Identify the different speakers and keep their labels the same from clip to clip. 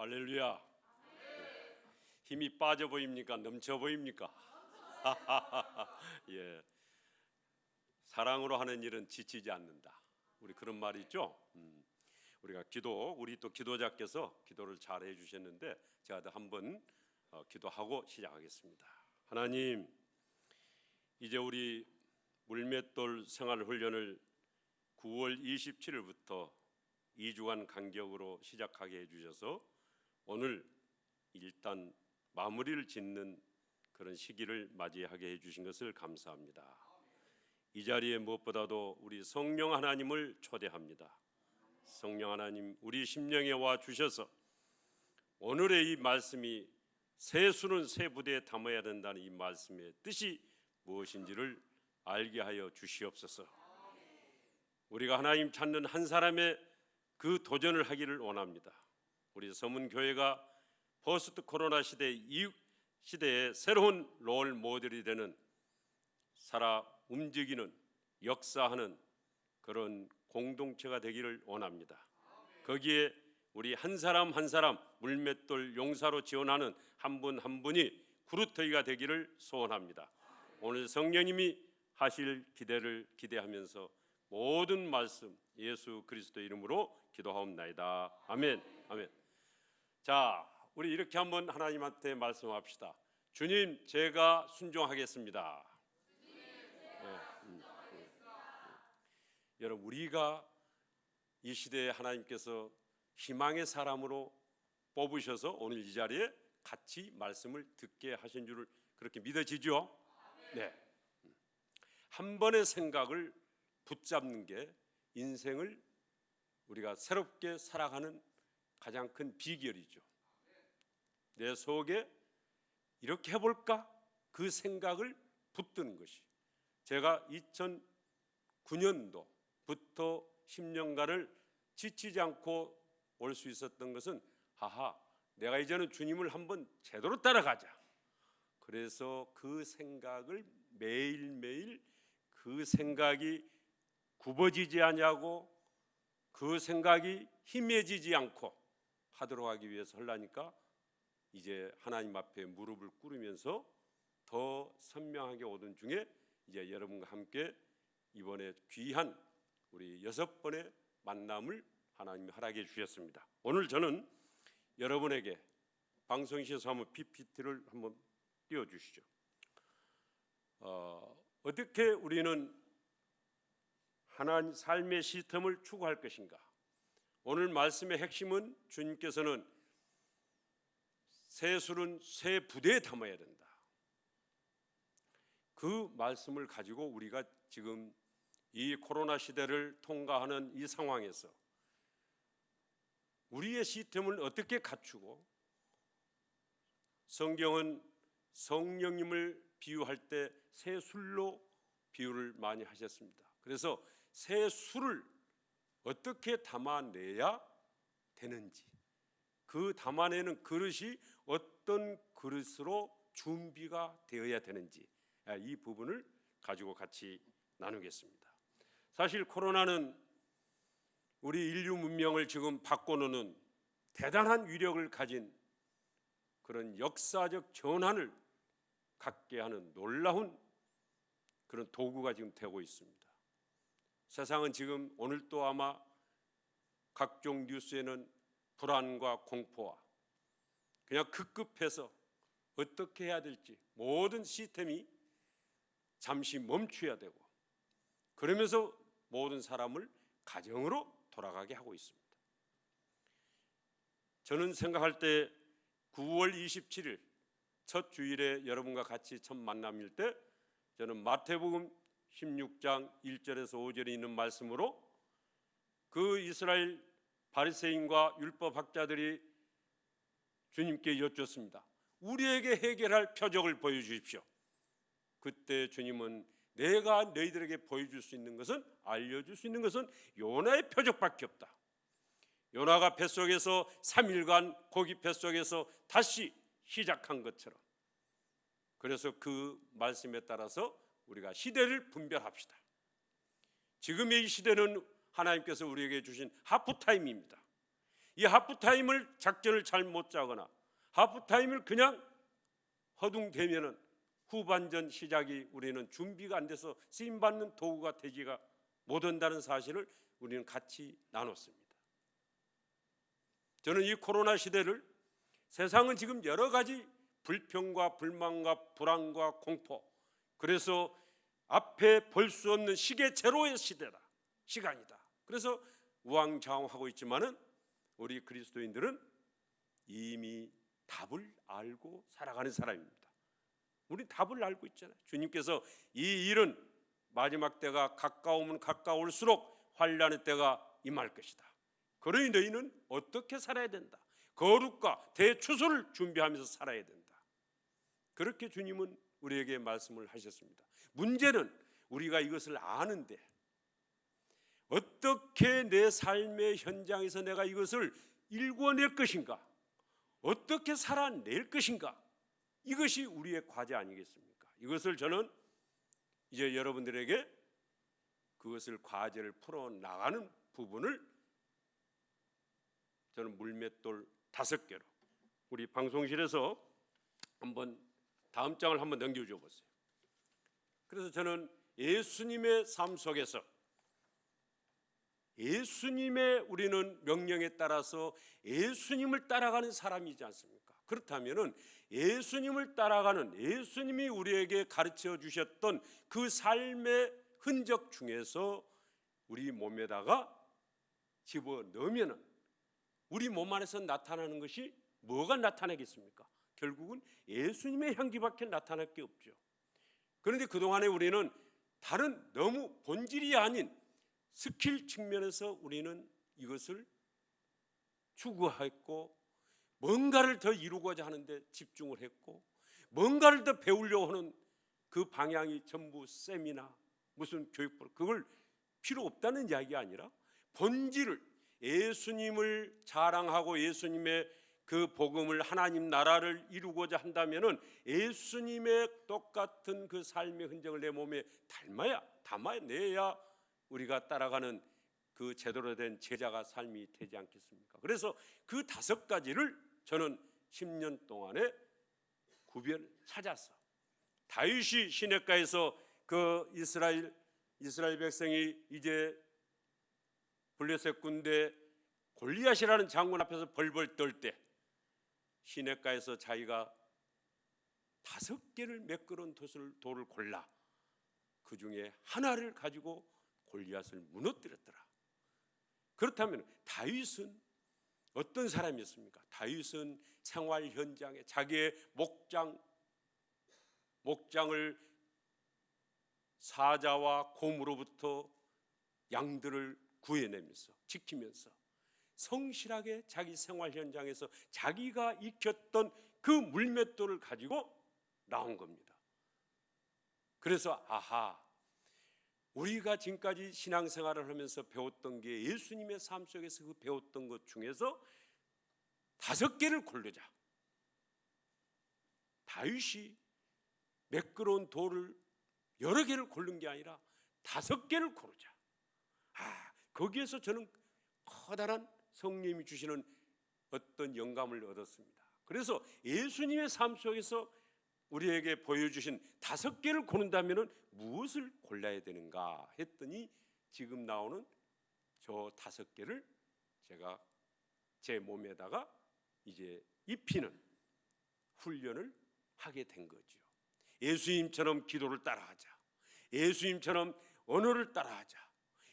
Speaker 1: 할렐루야. 힘이 빠져 보입니까? 넘쳐 보입니까? 예. 사랑으로 하는 일은 지치지 않는다. 우리 그런 말이 있죠. 우리가 우리 또 기도자께서 기도를 잘 해주셨는데 제가 한번 기도하고 시작하겠습니다. 하나님, 이제 우리 물맷돌 생활훈련을 9월 27일부터 2주간 간격으로 시작하게 해주셔서 오늘 일단 마무리를 짓는 그런 시기를 맞이하게 해주신 것을 감사합니다. 이 자리에 무엇보다도 우리 성령 하나님을 초대합니다. 성령 하나님, 우리 심령에 와 주셔서 오늘의 이 말씀이 새 수는 새 부대에 담아야 된다는 이 말씀의 뜻이 무엇인지를 알게 하여 주시옵소서. 우리가 하나님 찾는 한 사람의 그 도전을 하기를 원합니다. 우리 서문교회가 포스트 코로나 시대의 새로운 롤 모델이 되는 살아 움직이는 역사하는 그런 공동체가 되기를 원합니다. 거기에 우리 한 사람 한 사람 물맷돌 용사로 지원하는 한 분 한 분이 구루터기가 되기를 소원합니다. 오늘 성령님이 하실 기대를 기대하면서 모든 말씀 예수 그리스도 이름으로 기도하옵나이다. 아멘. 아멘. 자, 우리 이렇게 한번 하나님한테 말씀합시다. 주님, 제가 순종하겠습니다. 여러분, 우리가 이 시대에 하나님께서 희망의 사람으로 뽑으셔서 오늘 이 자리에 같이 말씀을 듣게 하신 줄을 그렇게 믿어지죠? 네. 한 번의 생각을 붙잡는 게 인생을 우리가 새롭게 살아가는 가장 큰 비결이죠. 내 속에 이렇게 해볼까? 그 생각을 붙드는 것이. 제가 2009년도부터 10년간을 지치지 않고 올 수 있었던 것은 내가 이제는 주님을 한번 제대로 따라가자. 그래서 그 생각을 매일매일 그 생각이 굽어지지 않냐고 그 생각이 희미해지지 않고 하도록 하기 위해서 하려니까 이제 하나님 앞에 무릎을 꿇으면서 더 선명하게 오던 중에 이제 여러분과 함께 이번에 귀한 우리 6번의 만남을 하나님이 허락해 주셨습니다. 오늘 저는 여러분에게 방송실에서 한번 PPT를 한번 띄워주시죠. 어떻게 우리는 하나님 삶의 시스템을 추구할 것인가? 오늘 말씀의 핵심은 주님께서는 새 술은 새 부대에 담아야 된다. 그 말씀을 가지고 우리가 지금 이 코로나 시대를 통과하는 이 상황에서 우리의 시스템을 어떻게 갖추고, 성경은 성령님을 비유할 때 새 술로 비유를 많이 하셨습니다. 그래서 새 술을 어떻게 담아내야 되는지, 그 담아내는 그릇이 어떤 그릇으로 준비가 되어야 되는지, 이 부분을 가지고 같이 나누겠습니다. 사실 코로나는 우리 인류 문명을 지금 바꿔놓는 대단한 위력을 가진 그런 역사적 전환을 갖게 하는 놀라운 그런 도구가 지금 되고 있습니다. 세상은 지금 오늘 또 아마 각종 뉴스에는 불안과 공포와 그냥 급급해서 어떻게 해야 될지 모든 시스템이 잠시 멈춰야 되고, 그러면서 모든 사람을 가정으로 돌아가게 하고 있습니다. 저는 생각할 때 9월 27일 첫 주일에 여러분과 같이 첫 만남일 때 저는 마태복음 16장 1절에서 5절에 있는 말씀으로 그 이스라엘 바리새인과 율법학자들이 주님께 여쭙습니다. 우리에게 해결할 표적을 보여주십시오. 그때 주님은 내가 너희들에게 보여줄 수 있는 것은, 알려줄 수 있는 것은 요나의 표적밖에 없다. 요나가 뱃속에서 3일간 고기 뱃속에서 다시 시작한 것처럼, 그래서 그 말씀에 따라서 우리가 시대를 분별합시다. 지금의 이 시대는 하나님께서 우리에게 주신 하프타임입니다. 이 하프타임을 작전을 잘 못 짜거나 하프타임을 그냥 허둥대면은 후반전 시작이 우리는 준비가 안 돼서 쓰임받는 도구가 되지가 못한다는 사실을 우리는 같이 나눴습니다. 저는 이 코로나 시대를, 세상은 지금 여러 가지 불평과 불만과 불안과 공포, 그래서 앞에 볼 수 없는 시계 제로의 시간이다. 그래서 우왕좌왕하고 있지만은 우리 그리스도인들은 이미 답을 알고 살아가는 사람입니다. 우리 답을 알고 있잖아요. 주님께서 이 일은 마지막 때가 가까우면 가까울수록 환난의 때가 임할 것이다. 그러니 너희는 어떻게 살아야 된다. 거룩과 대추수를 준비하면서 살아야 된다. 그렇게 주님은 우리에게 말씀을 하셨습니다. 문제는 우리가 이것을 아는데 어떻게 내 삶의 현장에서 내가 이것을 일궈낼 것인가, 어떻게 살아낼 것인가, 이것이 우리의 과제 아니겠습니까? 이것을 저는 이제 여러분들에게 그것을 과제를 풀어나가는 부분을 저는 물맷돌 5개로, 우리 방송실에서 한번 다음 장을 한번 넘겨줘 보세요. 그래서 저는 예수님의 삶 속에서 예수님의 우리는 명령에 따라서 예수님을 따라가는 사람이지 않습니까? 그렇다면은 예수님을 따라가는, 예수님이 우리에게 가르쳐 주셨던 그 삶의 흔적 중에서 우리 몸에다가 집어 넣으면은 우리 몸 안에서 나타나는 것이 뭐가 나타나겠습니까? 결국은 예수님의 향기밖에 나타날 게 없죠. 그런데 그동안에 우리는 다른 너무 본질이 아닌 스킬 측면에서 우리는 이것을 추구했고, 뭔가를 더 이루고자 하는데 집중을 했고, 뭔가를 더 배우려고 하는 그 방향이 전부 세미나 무슨 교육법, 그걸 필요 없다는 이야기가 아니라 본질을, 예수님을 자랑하고 예수님의 그 복음을, 하나님 나라를 이루고자 한다면은 예수님의 똑같은 그 삶의 흔적을 내 몸에 담아내야 우리가 따라가는 그 제대로 된 제자가 삶이 되지 않겠습니까? 그래서 그 5가지를 저는 10년 동안에 찾아서, 다윗이 시냇가에서 그 이스라엘 백성이 이제 블레셋 군대 골리앗이라는 장군 앞에서 벌벌 떨 때 시냇가에서 자기가 5개를 매끄러운 돌을 골라 그 중에 하나를 가지고 골리앗을 무너뜨렸더라. 그렇다면 다윗은 어떤 사람이었습니까? 다윗은 생활 현장에 자기의 목장을 사자와 곰으로부터 양들을 구해내면서 지키면서 성실하게 자기 생활 현장에서 자기가 익혔던 그 물맷돌을 가지고 나온 겁니다. 그래서 우리가 지금까지 신앙생활을 하면서 배웠던 게, 예수님의 삶 속에서 그 배웠던 것 중에서 5개를 고르자. 다윗이 매끄러운 돌을 여러 개를 고른 게 아니라 5개를 고르자. 거기에서 저는 커다란 성령님이 주시는 어떤 영감을 얻었습니다. 그래서 예수님의 삶 속에서 우리에게 보여주신 5개를 고른다면 무엇을 골라야 되는가 했더니 지금 나오는 저 5개를 제가 제 몸에다가 이제 입히는 훈련을 하게 된 거죠. 예수님처럼 기도를 따라하자, 예수님처럼 언어를 따라하자,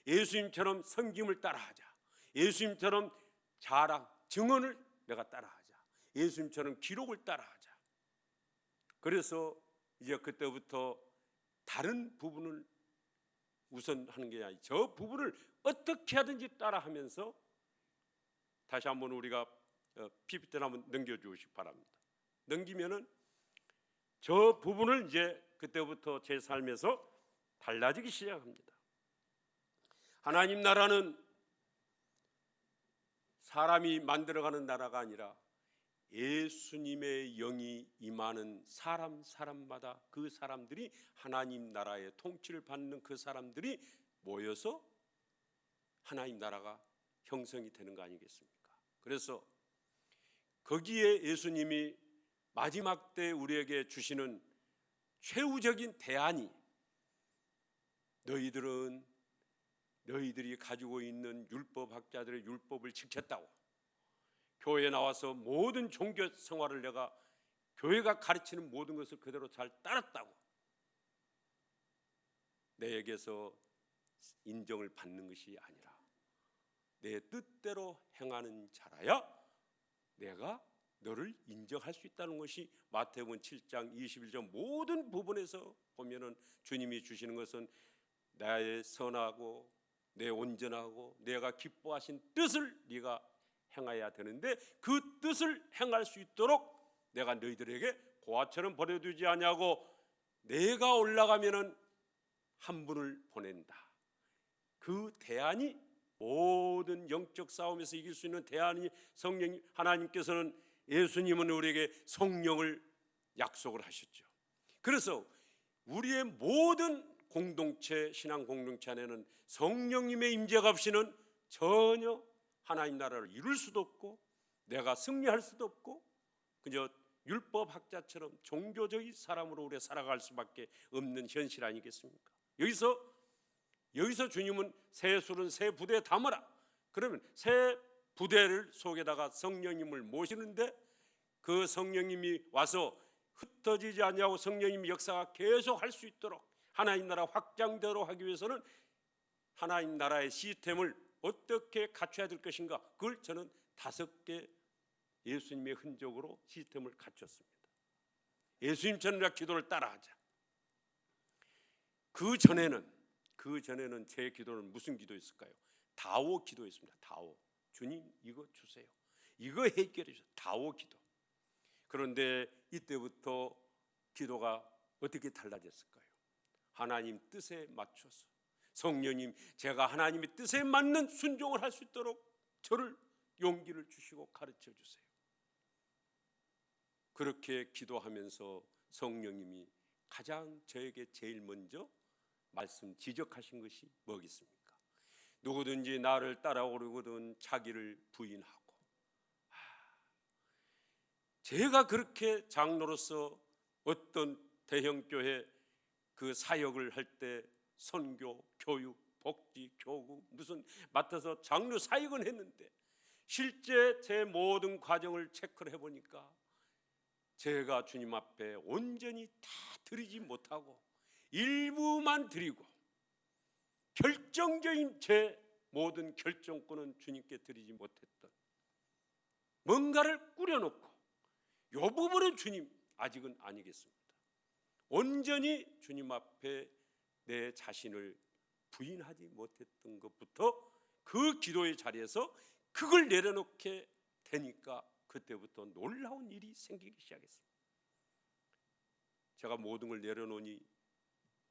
Speaker 1: 예수님처럼 섬김을 따라하자, 예수님처럼 증언을 내가 따라하자, 예수님처럼 기록을 따라하자. 그래서 이제 그때부터 다른 부분을 우선 하는 게 아니라 저 부분을 어떻게 하든지 따라하면서, 다시 한번 우리가 PPT를 한번 넘겨주시기 바랍니다. 넘기면은 저 부분을 이제 그때부터 제 삶에서 달라지기 시작합니다. 하나님 나라는 사람이 만들어가는 나라가 아니라 예수님의 영이 임하는 사람마다 그 사람들이 하나님 나라의 통치를 받는 그 사람들이 모여서 하나님 나라가 형성이 되는 거 아니겠습니까? 그래서 거기에 예수님이 마지막 때 우리에게 주시는 최후적인 대안이 너희들이 가지고 있는 율법학자들의 율법을 지켰다고, 교회에 나와서 모든 종교 생활을 내가 교회가 가르치는 모든 것을 그대로 잘 따랐다고 내게서 인정을 받는 것이 아니라 내 뜻대로 행하는 자라야 내가 너를 인정할 수 있다는 것이 마태복음 7장 21절 모든 부분에서 보면은 주님이 주시는 것은 나의 선하고 내 온전하고 내가 기뻐하신 뜻을 네가 행해야 되는데 그 뜻을 행할 수 있도록 내가 너희들에게 고아처럼 버려두지 아니하고 내가 올라가면은 한 분을 보낸다. 그 대안이 모든 영적 싸움에서 이길 수 있는 대안이 성령, 하나님께서는 예수님은 우리에게 성령을 약속을 하셨죠. 그래서 우리의 모든 공동체, 신앙 공동체 안에는 성령님의 임재가 없이는 전혀 하나님 나라를 이룰 수도 없고 내가 승리할 수도 없고 그저 율법학자처럼 종교적인 사람으로 우리가 살아갈 수밖에 없는 현실 아니겠습니까? 여기서 주님은 새 술은 새 부대에 담아라. 그러면 새 부대를 속에다가 성령님을 모시는데 그 성령님이 와서 흩어지지 않냐고 성령님의 역사가 계속 할 수 있도록 하나님 나라 확장대로 하기 위해서는 하나님 나라의 시스템을 어떻게 갖춰야 될 것인가, 그걸 저는 5개 예수님의 흔적으로 시스템을 갖췄습니다. 예수님처럼 우리가 기도를 따라하자. 그 전에는 제 기도는 무슨 기도였을까요? 다오 기도였습니다. 다오. 주님 이거 주세요. 이거 해결해 주세요. 다오 기도. 그런데 이때부터 기도가 어떻게 달라졌을까요? 하나님 뜻에 맞춰서 성령님, 제가 하나님의 뜻에 맞는 순종을 할 수 있도록 저를 용기를 주시고 가르쳐 주세요. 그렇게 기도하면서 성령님이 가장 저에게 제일 먼저 말씀 지적하신 것이 뭐겠습니까? 누구든지 나를 따라오려거든 자기를 부인하고. 제가 그렇게 장로로서 어떤 대형교회 그 사역을 할 때 선교, 교육, 복지, 교구 무슨 맡아서 장로 사역은 했는데 실제 제 모든 과정을 체크를 해보니까 제가 주님 앞에 온전히 다 드리지 못하고 일부만 드리고 결정적인 제 모든 결정권은 주님께 드리지 못했던 뭔가를 꾸려놓고 이 부분은 주님 아직은 아니겠습니다. 온전히 주님 앞에 내 자신을 부인하지 못했던 것부터 그 기도의 자리에서 그걸 내려놓게 되니까 그때부터 놀라운 일이 생기기 시작했습니다. 제가 모든 걸 내려놓으니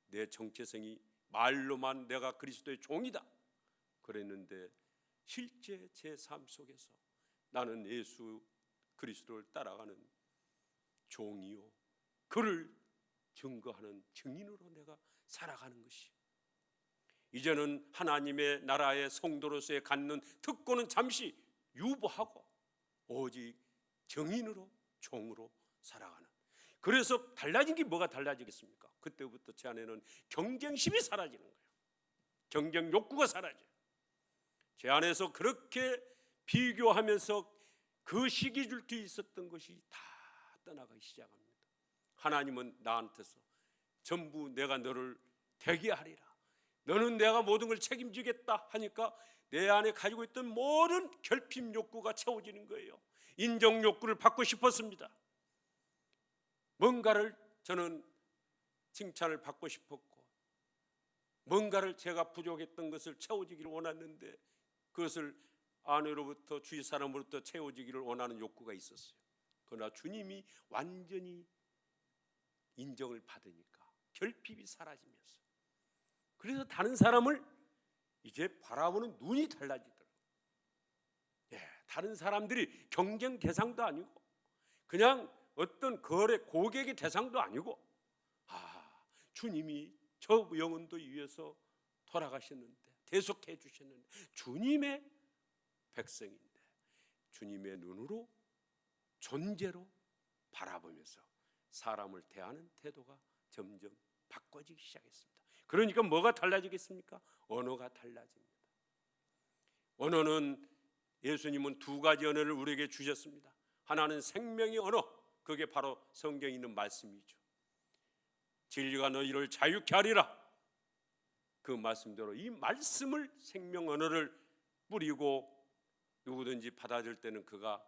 Speaker 1: 내 정체성이 말로만 내가 그리스도의 종이다 그랬는데 실제 제 삶 속에서 나는 예수 그리스도를 따라가는 종이요 그를 증거하는 증인으로 내가 살아가는 것이, 이제는 하나님의 나라의 성도로서의 갖는 특권은 잠시 유보하고 오직 증인으로 종으로 살아가는. 그래서 달라진 게 뭐가 달라지겠습니까? 그때부터 제 안에는 경쟁심이 사라지는 거예요. 경쟁 욕구가 사라져요. 제 안에서 그렇게 비교하면서 그 시기줄기 있었던 것이 다 떠나가기 시작합니다. 하나님은 나한테서 전부 내가 너를 되게 하리라, 너는 내가 모든 걸 책임지겠다 하니까 내 안에 가지고 있던 모든 결핍 욕구가 채워지는 거예요. 인정 욕구를 받고 싶었습니다. 뭔가를 저는 칭찬을 받고 싶었고 뭔가를 제가 부족했던 것을 채워지기를 원했는데 그것을 아내로부터 주위 사람으로부터 채워지기를 원하는 욕구가 있었어요. 그러나 주님이 완전히 인정을 받으니까 결핍이 사라지면서 그래서 다른 사람을 이제 바라보는 눈이 달라지더라고요. 다른 사람들이 경쟁 대상도 아니고 그냥 어떤 거래 고객의 대상도 아니고 주님이 저 영혼도 위해서 돌아가셨는데 대속해 주셨는데 주님의 백성인데 주님의 눈으로 존재로 바라보면서 사람을 대하는 태도가 점점 바꿔지기 시작했습니다. 그러니까 뭐가 달라지겠습니까? 언어가 달라집니다. 언어는 예수님은 두 가지 언어를 우리에게 주셨습니다. 하나는 생명의 언어, 그게 바로 성경에 있는 말씀이죠. 진리가 너희를 자유케 하리라. 그 말씀대로 이 말씀을 생명 언어를 뿌리고 누구든지 받아들 때는 그가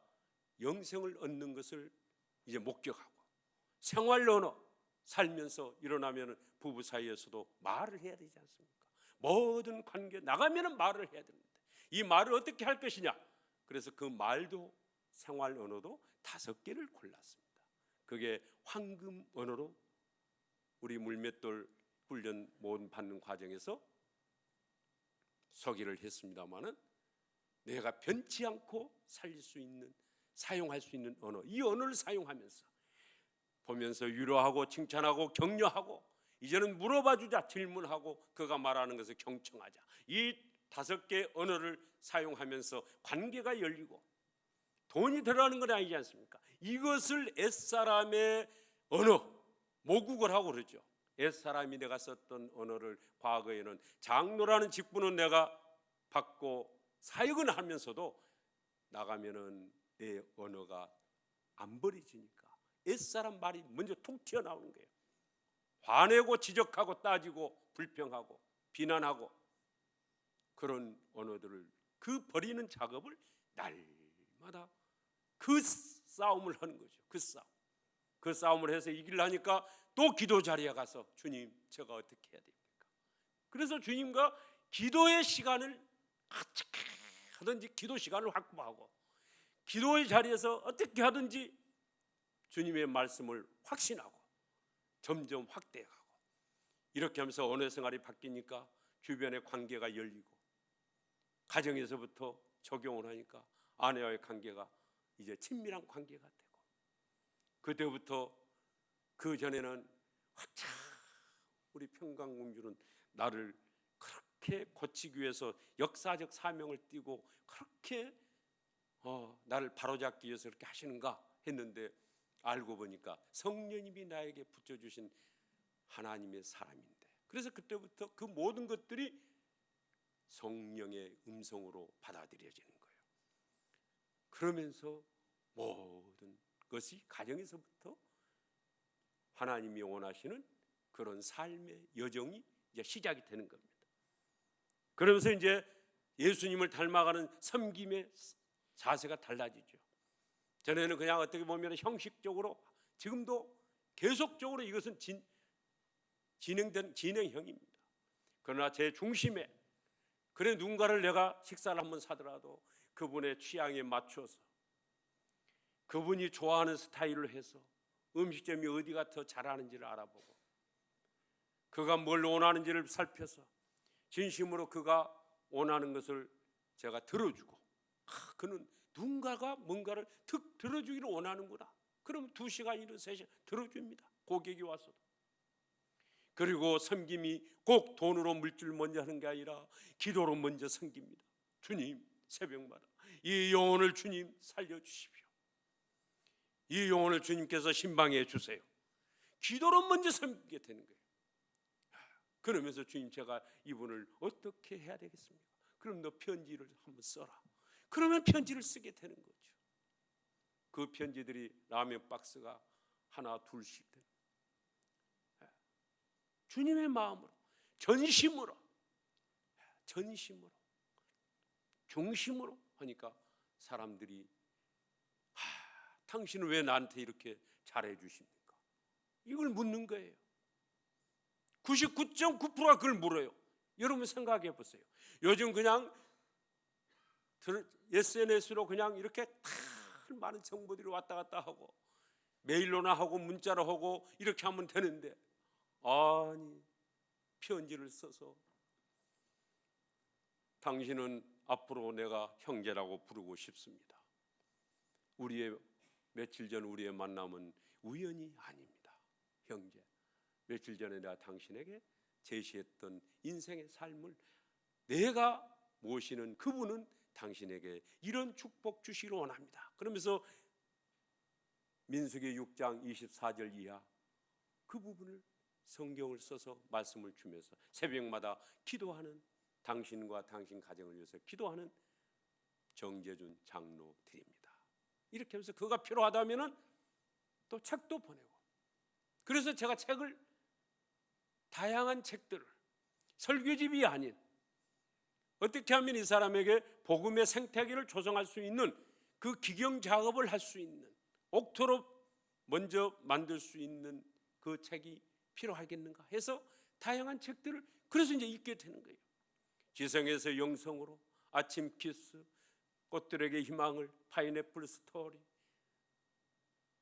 Speaker 1: 영생을 얻는 것을 이제 목격하고, 생활 언어, 살면서 일어나면 부부 사이에서도 말을 해야 되지 않습니까? 모든 관계 나가면 말을 해야 되는데 이 말을 어떻게 할 것이냐? 그래서 그 말도 생활 언어도 5개를 골랐습니다. 그게 황금 언어로 우리 물맷돌 훈련 모든 받는 과정에서 소개를 했습니다마는 내가 변치 않고 살릴 수 있는, 사용할 수 있는 언어, 이 언어를 사용하면서 보면서 위로하고 칭찬하고 격려하고, 이제는 물어봐 주자, 질문하고 그가 말하는 것을 경청하자. 이 5개 언어를 사용하면서 관계가 열리고, 돈이 들어가는 건 아니지 않습니까? 이것을 옛사람의 언어, 모국어를 하고 그러죠. 옛사람이 내가 썼던 언어를 과거에는 장로라는 직분은 내가 받고 사역은 하면서도 나가면은 내 언어가 안 버려지니까 옛사람 말이 먼저 툭 튀어나오는 거예요. 화내고 지적하고 따지고 불평하고 비난하고 그런 언어들을, 그 버리는 작업을 날마다 그 싸움을 하는 거죠. 그 싸움을 해서 이기려니까 또 기도 자리에 가서 주님, 제가 어떻게 해야 됩니까? 그래서 주님과 기도의 시간을 어떻게 하든지 기도 시간을 확보하고, 기도의 자리에서 어떻게 하든지 주님의 말씀을 확신하고 점점 확대해가고, 이렇게 하면서 언어 생활이 바뀌니까 주변의 관계가 열리고, 가정에서부터 적용을 하니까 아내와의 관계가 이제 친밀한 관계가 되고, 그때부터 그 전에는 한참 우리 평강공주는 나를 그렇게 고치기 위해서 역사적 사명을 띠고 그렇게 나를 바로잡기 위해서 그렇게 하시는가 했는데, 알고 보니까 성령님이 나에게 붙여주신 하나님의 사람인데, 그래서 그때부터 그 모든 것들이 성령의 음성으로 받아들여지는 거예요. 그러면서 모든 것이 가정에서부터 하나님이 원하시는 그런 삶의 여정이 이제 시작이 되는 겁니다. 그러면서 이제 예수님을 닮아가는 섬김의 자세가 달라지죠. 전에는 그냥 어떻게 보면 형식적으로, 지금도 계속적으로 이것은 진행된 진행형입니다. 그러나 제 중심에, 그래 누군가를 내가 식사를 한번 사더라도 그분의 취향에 맞춰서 그분이 좋아하는 스타일로 해서 음식점이 어디가 더 잘하는지를 알아보고, 그가 뭘 원하는지를 살펴서 진심으로 그가 원하는 것을 제가 들어주고, 그는 누군가가 뭔가를 툭 들어주기를 원하는구나. 그럼 2시간이든 3시간 들어줍니다. 고객이 와서도. 그리고 섬김이 꼭 돈으로 물질 먼저 하는 게 아니라 기도로 먼저 섬깁니다. 주님, 새벽마다 이 영혼을 주님 살려주십시오. 이 영혼을 주님께서 신방해 주세요. 기도로 먼저 섬기게 되는 거예요. 그러면서 주님, 제가 이분을 어떻게 해야 되겠습니까? 그럼 너 편지를 한번 써라. 그러면 편지를 쓰게 되는 거죠. 그 편지들이 라면 박스가 하나 둘씩 되는 거예요. 주님의 마음으로, 전심으로 중심으로 하니까 사람들이 당신은 왜 나한테 이렇게 잘해 주십니까? 이걸 묻는 거예요. 99.9%가 그걸 물어요. 여러분 생각해 보세요. 요즘 그냥 SNS로 그냥 이렇게 많은 정보들이 왔다 갔다 하고, 메일로나 하고 문자로 하고 이렇게 하면 되는데, 아니 편지를 써서 당신은 앞으로 내가 형제라고 부르고 싶습니다. 며칠 전 우리의 만남은 우연이 아닙니다. 형제, 며칠 전에 내가 당신에게 제시했던 인생의 삶을, 내가 모시는 그분은 당신에게 이런 축복 주시기를 원합니다. 그러면서 민수기 6장 24절 이하 그 부분을 성경을 써서 말씀을 주면서 새벽마다 기도하는 당신과 당신 가정을 위해서 기도하는 정재준 장로 드립니다. 이렇게 하면서 그가 필요하다면은 또 책도 보내고, 그래서 제가 책을 다양한 책들을 설교집이 아닌 어떻게 하면 이 사람에게 복음의 생태계를 조성할 수 있는 그 기경 작업을 할 수 있는 옥토로 먼저 만들 수 있는 그 책이 필요하겠는가 해서 다양한 책들을 그래서 이제 읽게 되는 거예요. 지성에서 영성으로, 아침 키스, 꽃들에게 희망을, 파인애플 스토리,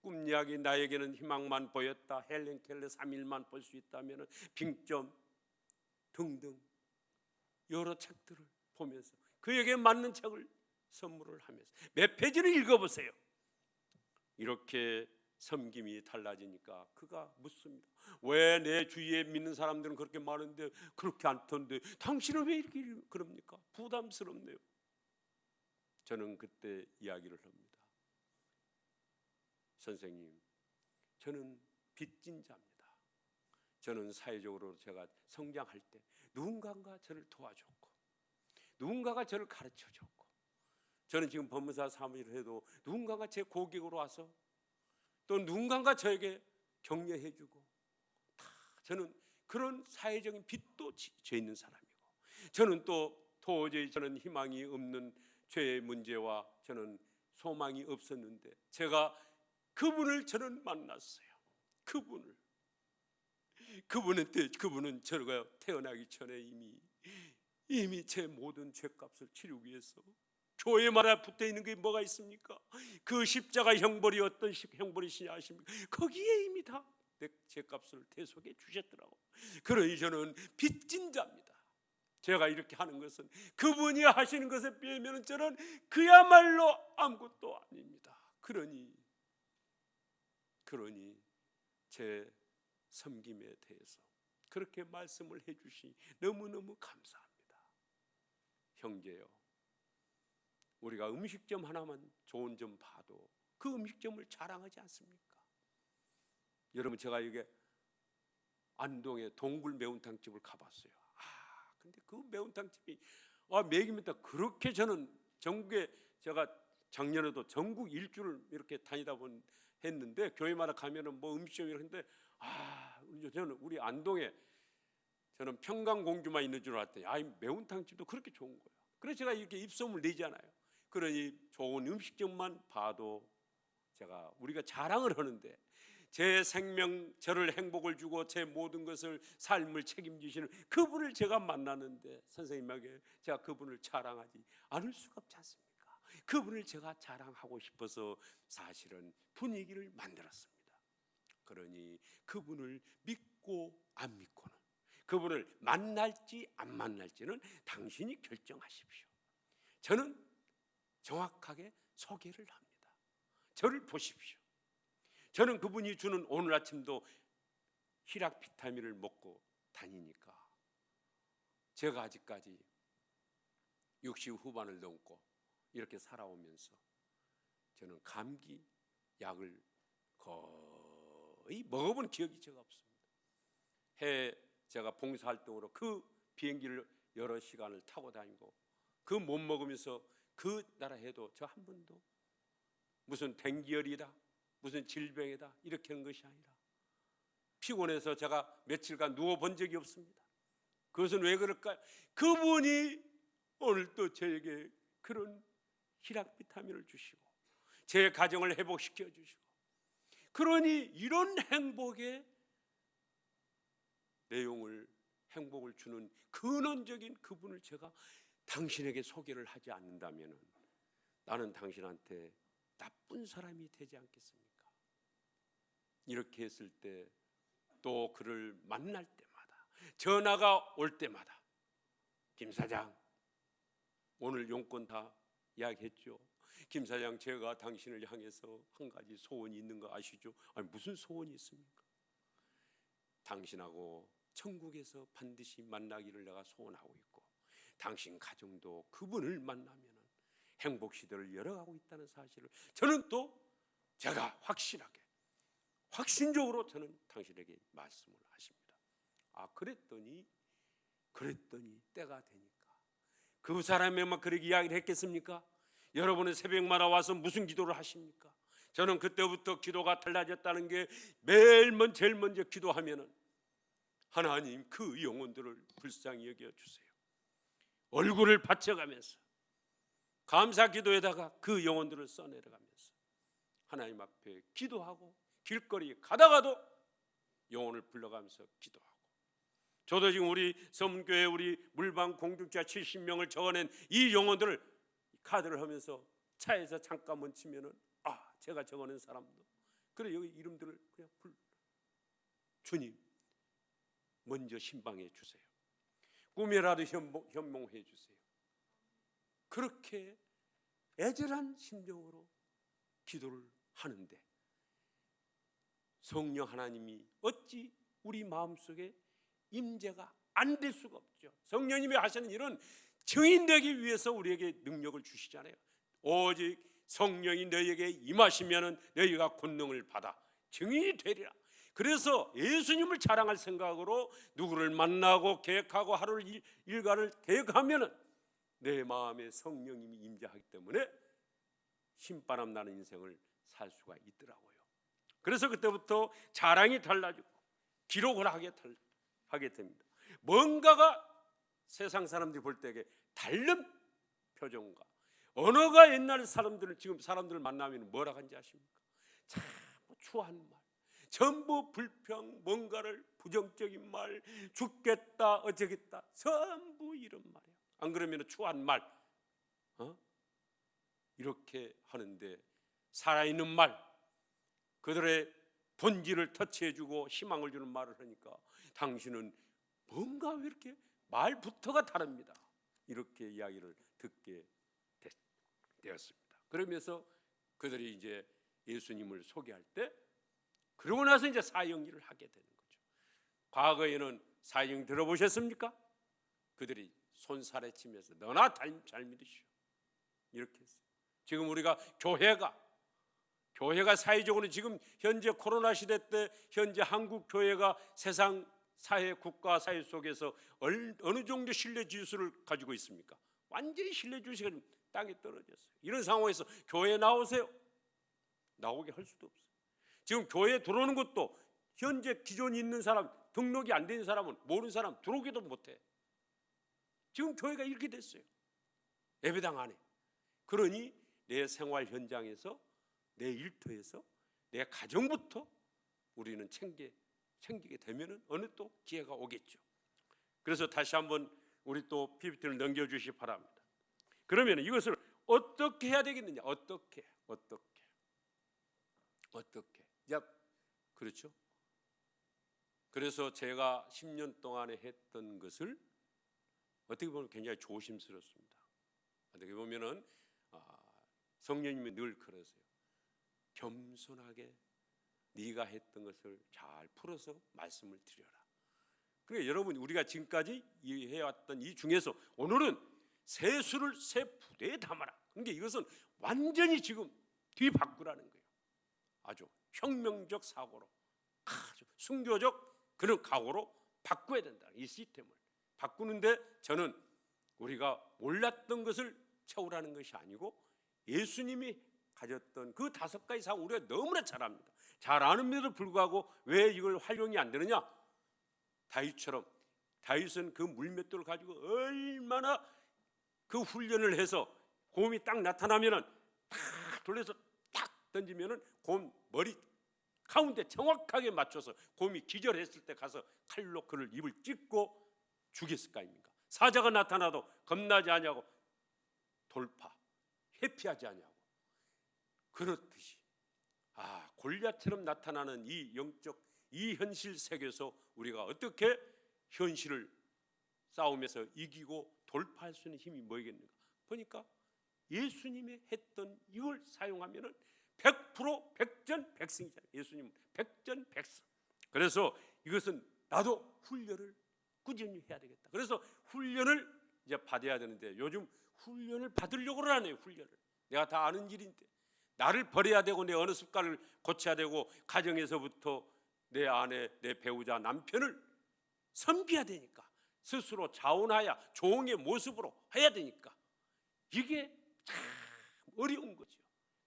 Speaker 1: 꿈 이야기, 나에게는 희망만 보였다, 헬렌 켈러 3일만 볼 수 있다면, 빙점 등등 여러 책들을 보면서 그에게 맞는 책을 선물을 하면서 몇 페이지를 읽어보세요. 이렇게 섬김이 달라지니까 그가 묻습니다. 왜 내 주위에 믿는 사람들은 그렇게 많은데 그렇게 않던데 당신은 왜 이렇게 그럽니까? 부담스럽네요. 저는 그때 이야기를 합니다. 선생님, 저는 빚진 자입니다. 저는 사회적으로 제가 성장할 때 누군가가 저를 도와줬고 누군가가 저를 가르쳐줬고, 저는 지금 법무사 사무실을 해도 누군가가 제 고객으로 와서 또 누군가가 저에게 격려해주고, 다 저는 그런 사회적인 빚도 져 있는 사람이고, 저는 또 도저히 저는 희망이 없는 죄의 문제와 저는 소망이 없었는데 제가 그분을 저는 만났어요. 그분은 저가 태어나기 전에 이미 제 모든 죄값을 치르기 위해서 교회마다 붙어 있는 게 뭐가 있습니까? 그 십자가 형벌이 어떤 형벌이시냐 아십니까? 거기에 이미 다 내 죄값을 대속해 주셨더라고. 그러니 저는 빚진 자입니다. 제가 이렇게 하는 것은 그분이 하시는 것에 비하면 저는 그야말로 아무것도 아닙니다. 그러니 제 섬김에 대해서 그렇게 말씀을 해주시 너무너무 감사합니다. 형제요, 우리가 음식점 하나만 좋은 점 봐도 그 음식점을 자랑하지 않습니까? 여러분, 제가 이게 안동의 동굴 매운탕집을 가봤어요. 근데 그 매운탕집이 매기입니다. 그렇게 저는 전국에, 제가 작년에도 전국 일주를 이렇게 다니다 했는데 교회마다 가면은 뭐 음식점이 했는데 저는 우리 안동에 저는 평강공주만 있는 줄 알았더니 매운탕집도 그렇게 좋은 거예요. 그래서 제가 이렇게 입소문을 내잖아요. 그러니 좋은 음식점만 봐도 우리가 자랑을 하는데 제 생명, 저를 행복을 주고 제 모든 것을 삶을 책임지시는 그분을 제가 만나는데 선생님에게 제가 그분을 자랑하지 않을 수가 없지 않습니까? 그분을 제가 자랑하고 싶어서 사실은 분위기를 만들었습니다. 그러니 그분을 믿고 안 믿고는, 그분을 만날지 안 만날지는 당신이 결정하십시오. 저는 정확하게 소개를 합니다. 저를 보십시오. 저는 그분이 주는, 오늘 아침도 희락 비타민을 먹고 다니니까 제가 아직까지 60 후반을 넘고 이렇게 살아오면서 저는 감기 약을 거의 먹어본 기억이 제가 없습니다. 제가 봉사활동으로 그 비행기를 여러 시간을 타고 다니고 그 못 먹으면서 그 나라 해도 저 한 번도 무슨 댕기열이다, 무슨 질병이다 이렇게 하는 것이 아니라 피곤해서 제가 며칠간 누워본 적이 없습니다. 그것은 왜 그럴까요? 그분이 오늘 또 저에게 그런 희락 비타민을 주시고 제 가정을 회복시켜 주시고, 그러니 이런 행복의 내용을, 행복을 주는 근원적인 그분을 제가 당신에게 소개를 하지 않는다면 나는 당신한테 나쁜 사람이 되지 않겠습니까? 이렇게 했을 때 또 그를 만날 때마다, 전화가 올 때마다, 김 사장 오늘 용건 다 이야기했죠. 김 사장, 제가 당신을 향해서 한 가지 소원이 있는 거 아시죠? 무슨 소원이 있습니까? 당신하고 천국에서 반드시 만나기를 내가 소원하고 있고, 당신 가정도 그분을 만나면 행복 시대를 열어가고 있다는 사실을 저는 또 제가 확실하게 확신적으로 저는 당신에게 말씀을 하십니다. 그랬더니 때가 되니까 그 사람에만 그렇게 이야기를 했겠습니까? 여러분은 새벽마다 와서 무슨 기도를 하십니까? 저는 그때부터 기도가 달라졌다는 게 제일 먼저 기도하면은 하나님 그 영혼들을 불쌍히 여겨주세요. 얼굴을 바쳐가면서 감사 기도에다가 그 영혼들을 써내려가면서 하나님 앞에 기도하고 길거리에 가다가도 영혼을 불러가면서 기도하고, 저도 지금 우리 섬교회 우리 물방 공동체 70명을 적어낸 이 영혼들을 카드를 하면서 차에서 잠깐 멈추면은 제가 적어낸 사람도 그래 여기 이름들을 그냥 주님 먼저 신방해 주세요. 꿈이라도 현몽해 주세요. 그렇게 애절한 심정으로 기도를 하는데 성령 하나님이 어찌 우리 마음속에 임재가 안 될 수가 없죠. 성령님이 하시는 일은 증인되기 위해서 우리에게 능력을 주시잖아요. 오직 성령이 너희에게 임하시면 너희가 권능을 받아 증인이 되리라. 그래서 예수님을 자랑할 생각으로 누구를 만나고 계획하고 하루를 일과를 계획하면 내 마음에 성령님이 임재하기 때문에 신바람 나는 인생을 살 수가 있더라고요. 그래서 그때부터 자랑이 달라지고 기록을 하게 됩니다. 뭔가가 세상 사람들이 볼 때에 다른 표정과 언어가 옛날 사람들을 지금 사람들을 만나면 뭐라 하는지 아십니까? 참 추한 말, 전부 불평, 뭔가를 부정적인 말, 죽겠다, 어쩌겠다, 전부 이런 말이야. 안 그러면 추한 말, 이렇게 하는데 살아있는 말, 그들의 본질을 터치해주고 희망을 주는 말을 하니까 당신은 뭔가 왜 이렇게 말부터가 다릅니다. 이렇게 이야기를 듣게 되었습니다. 그러면서 그들이 이제 예수님을 소개할 때 그러고 나서 이제 사형일을 하게 되는 거죠. 과거에는 사형 들어보셨습니까? 그들이 손살에 치면서 너나 잘 믿으시오 이렇게 했어요. 지금 우리가 교회가 사회적으로 지금 현재 코로나 시대 때 현재 한국 교회가 세상 사회 국가 사회 속에서 어느 정도 신뢰 지수를 가지고 있습니까? 완전히 신뢰 지수가 땅에 떨어졌어요. 이런 상황에서 교회에 나오세요. 나오게 할 수도 없어요. 지금 교회에 들어오는 것도 현재 기존에 있는 사람, 등록이 안 된 사람은 모르는 사람 들어오기도 못해. 지금 교회가 이렇게 됐어요. 예배당 안에. 그러니 내 생활 현장에서, 내 일터에서, 내 가정부터 우리는 챙기게 되면은 어느 또 기회가 오겠죠. 그래서 다시 한번 우리 또 PPT를 넘겨주시기 바랍니다. 그러면 이것을 어떻게 해야 되겠느냐? 어떻게? 그렇죠? 그래서 제가 10년 동안에 했던 것을 어떻게 보면 굉장히 조심스럽습니다. 어떻게 보면은 성령님이 늘 그러세요. 겸손하게 네가 했던 것을 잘 풀어서 말씀을 드려라. 그러니까 여러분 우리가 지금까지 해왔던 이 중에서 오늘은 새 수를 새 부대에 담아라. 그러니까 이것은 완전히 지금 뒤바꾸라는 거예요. 아주 혁명적 사고로, 아주 순교적 그런 각오로 바꿔야 된다. 이 시스템을 바꾸는데 저는 우리가 몰랐던 것을 채우라는 것이 아니고 예수님이 가졌던 그 5가지 사고 우리가 너무나 잘 압니다. 잘 아는데도 불구하고 왜 이걸 활용이 안 되느냐? 다윗처럼 다윗은 그 물맷돌을 가지고 얼마나 그 훈련을 해서 곰이 딱 나타나면은 탁 돌려서 탁 던지면은 곰 머리 가운데 정확하게 맞춰서 곰이 기절했을 때 가서 칼로 그를 입을 찢고 죽였을 거 아닙니까? 사자가 나타나도 겁나지 않냐고 돌파, 회피하지 않냐고. 그렇듯이 골리앗처럼 나타나는 이 영적 이 현실 세계에서 우리가 어떻게 현실을 싸움에서 이기고 돌파할 수 있는 힘이 뭐겠는가? 보니까 예수님이 했던 이걸 사용하면은 100% 백전백승이잖아요. 예수님은 백전백승. 그래서 이것은 나도 훈련을 꾸준히 해야 되겠다. 그래서 훈련을 이제 받아야 되는데 요즘 훈련을 받으려고 하네요. 훈련을. 내가 다 아는 일인데 나를 버려야 되고 내 어느 습관을 고쳐야 되고 가정에서부터 내 아내, 내 배우자, 남편을 섬겨야 되니까 스스로 자원하여 종의 모습으로 해야 되니까 이게 참 어려운 거죠.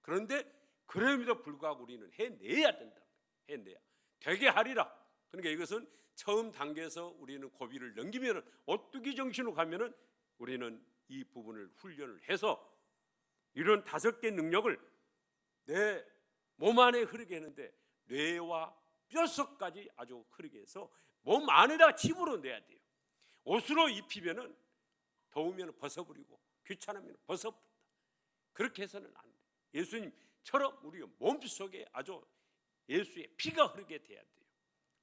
Speaker 1: 그런데 그럼에도 불구하고 우리는 해내야 된다. 해내야 되게 하리라. 그러니까 이것은 처음 단계에서 우리는 고비를 넘기면 오뚜기 정신으로 가면은 우리는 이 부분을 훈련을 해서 이런 5개 능력을 내 몸 안에 흐르게 하는데 뇌와 뼛속까지 아주 흐르게 해서 몸 안에다 집으로 내야 돼요. 옷으로 입히면은 더우면 벗어버리고 귀찮으면 벗어버린다. 그렇게 해서는 안 돼. 예수님처럼 우리 몸속에 아주 예수의 피가 흐르게 돼야 돼요.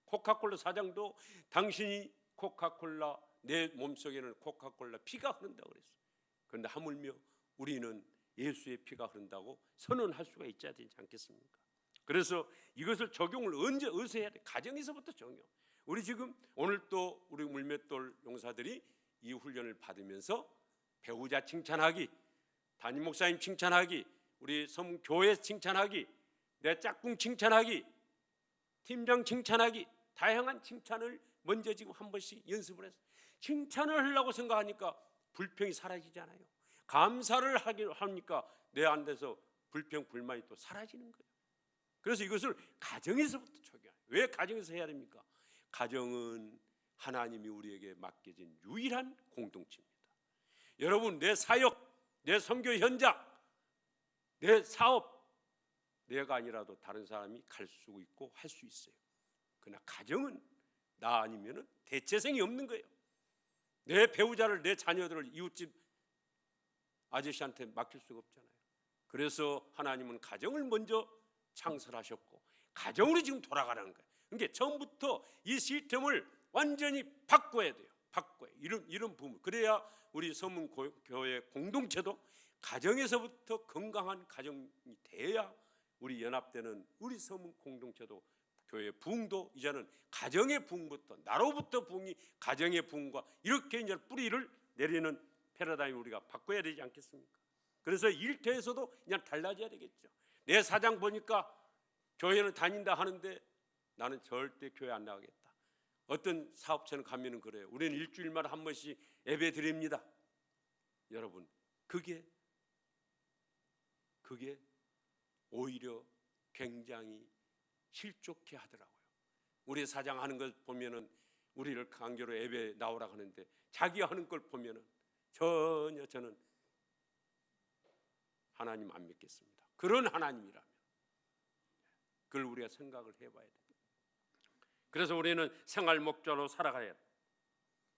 Speaker 1: 코카콜라 사장도 당신이 코카콜라 내 몸속에는 코카콜라 피가 흐른다고 그랬어요. 그런데 하물며 우리는 예수의 피가 흐른다고 선언할 수가 있어야 되지 않겠습니까? 그래서 이것을 적용을 어디서 해야 돼? 가정에서부터 적용. 우리 지금 오늘 또 우리 물맷돌 용사들이 이 훈련을 받으면서 배우자 칭찬하기, 담임 목사님 칭찬하기, 우리 성교회 칭찬하기, 내 짝꿍 칭찬하기, 팀장 칭찬하기, 다양한 칭찬을 먼저 지금 한 번씩 연습을 해서 칭찬을 하려고 생각하니까 불평이 사라지잖아요. 감사를 하니까 내 안에서 불평 불만이 또 사라지는 거예요. 그래서 이것을 가정에서부터 적용해요. 왜 가정에서 해야 됩니까? 가정은 하나님이 우리에게 맡겨진 유일한 공동체입니다. 여러분, 내 사역, 내 선교 현장, 내 사업, 내가 아니라도 다른 사람이 갈 수 있고 할 수 있어요. 그러나 가정은 나 아니면 대체성이 없는 거예요. 내 배우자를, 내 자녀들을 이웃집 아저씨한테 맡길 수가 없잖아요. 그래서 하나님은 가정을 먼저 창설하셨고 가정으로 지금 돌아가라는 거예요. 그러니까 처음부터 이 시스템을 완전히 바꿔야 돼요. 바꿔야. 이런 부분. 그래야 우리 서문교회 공동체도 가정에서부터 건강한 가정이 돼야 우리 연합되는 우리 서문 공동체도 교회 부흥도 이제는 가정의 부흥부터 나로부터 부흥이 가정의 부흥과 이렇게 이제 뿌리를 내리는 패러다임을 우리가 바꿔야 되지 않겠습니까? 그래서 일터에서도 그냥 달라져야 되겠죠. 내 사장 보니까 교회는 다닌다 하는데 나는 절대 교회 안 나가겠다. 어떤 사업체는 가면은 그래요. 우리는 일주일마다 한 번씩 예배 드립니다. 여러분, 그게 오히려 굉장히 실족해 하더라고요. 우리 사장 하는 걸 보면은 우리를 강제로 예배 나오라고 하는데 자기 하는 걸 보면은 전혀 저는 하나님 안 믿겠습니다. 그런 하나님이라면 그걸 우리가 생각을 해봐야 됩니다. 그래서 우리는 생활 목적으로 살아가야 돼.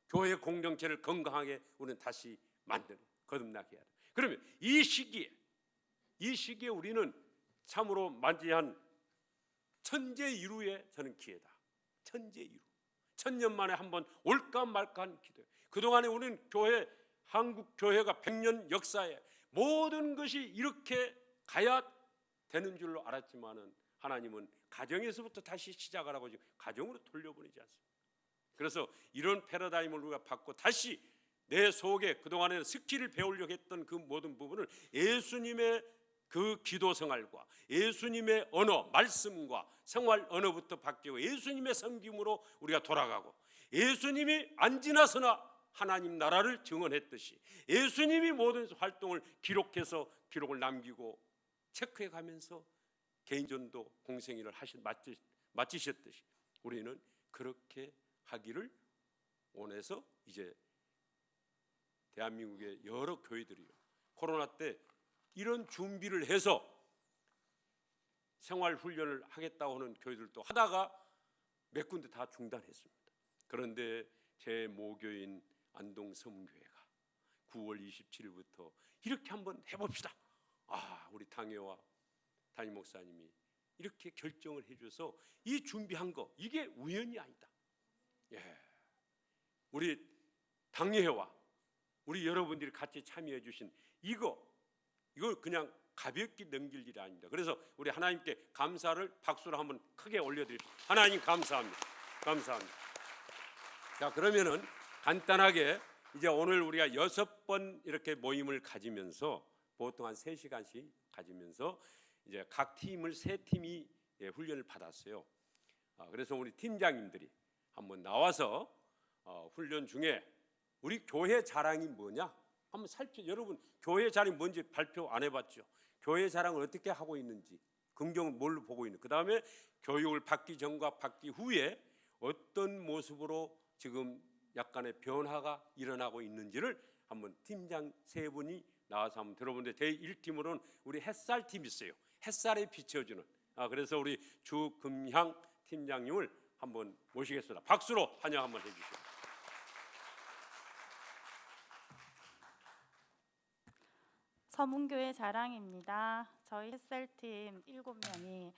Speaker 1: 교회 공동체를 건강하게 우리는 다시 만드는 거듭나게 해야 돼. 그러면 이 시기에 우리는 참으로 만지한 천재이루의 저는 기회다. 천재이루. 1000년 만에 한번 올까 말까한 기도예요. 그동안에 우리는 한국 교회가 100년 역사에 모든 것이 이렇게 가야 되는 줄로 알았지만은 하나님은 가정에서부터 다시 시작하라고 지금 가정으로 돌려보내지 않습니다. 그래서 이런 패러다임을 우리가 받고 다시 내 속에 그동안에 스킬을 배우려고 했던 그 모든 부분을 예수님의 그 기도 생활과 예수님의 언어, 말씀과 생활 언어부터 바뀌고 예수님의 섬김으로 우리가 돌아가고 예수님이 안 지나서나 하나님 나라를 증언했듯이 예수님이 모든 활동을 기록해서 기록을 남기고 체크해 가면서 개인전도 공생일을 마치셨듯이 우리는 그렇게 하기를 원해서 이제 대한민국의 여러 교회들이요 코로나 때 이런 준비를 해서 생활훈련을 하겠다고 하는 교회들도 하다가 몇 군데 다 중단했습니다. 그런데 제 모교인 안동서문교회가 9월 27일부터 이렇게 한번 해봅시다. 우리 당회와 담임 목사님이 이렇게 결정을 해줘서 이 준비한 거 이게 우연이 아니다. 우리 당회와 우리 여러분들이 같이 참여해 주신 이거 그냥 가볍게 넘길 일이 아닙니다. 그래서 우리 하나님께 감사를 박수로 한번 크게 올려드립니다. 하나님 감사합니다. 감사합니다. 자, 그러면은 간단하게 이제 오늘 우리가 6번 이렇게 모임을 가지면서 보통 한 3시간씩 가지면서 이제 각 팀을 3팀이 훈련을 받았어요. 그래서 우리 팀장님들이 한번 나와서 훈련 중에 우리 교회 자랑이 뭐냐 한번 여러분 교회 자랑이 뭔지 발표 안 해봤죠? 교회 자랑을 어떻게 하고 있는지, 긍정을 뭘로 보고 있는, 그 다음에 교육을 받기 전과 받기 후에 어떤 모습으로 지금 약간의 변화가 일어나고 있는지를 한번 팀장 3분이 나와서 한번 들어보는데, 제1팀으로는 우리 햇살팀이 있어요. 햇살에 비춰주는. 그래서 우리 주금향 팀장님을 한번 모시겠습니다. 박수로 환영 한번 해주시죠.
Speaker 2: 서문교회 자랑입니다. 저희 햇살팀 7명이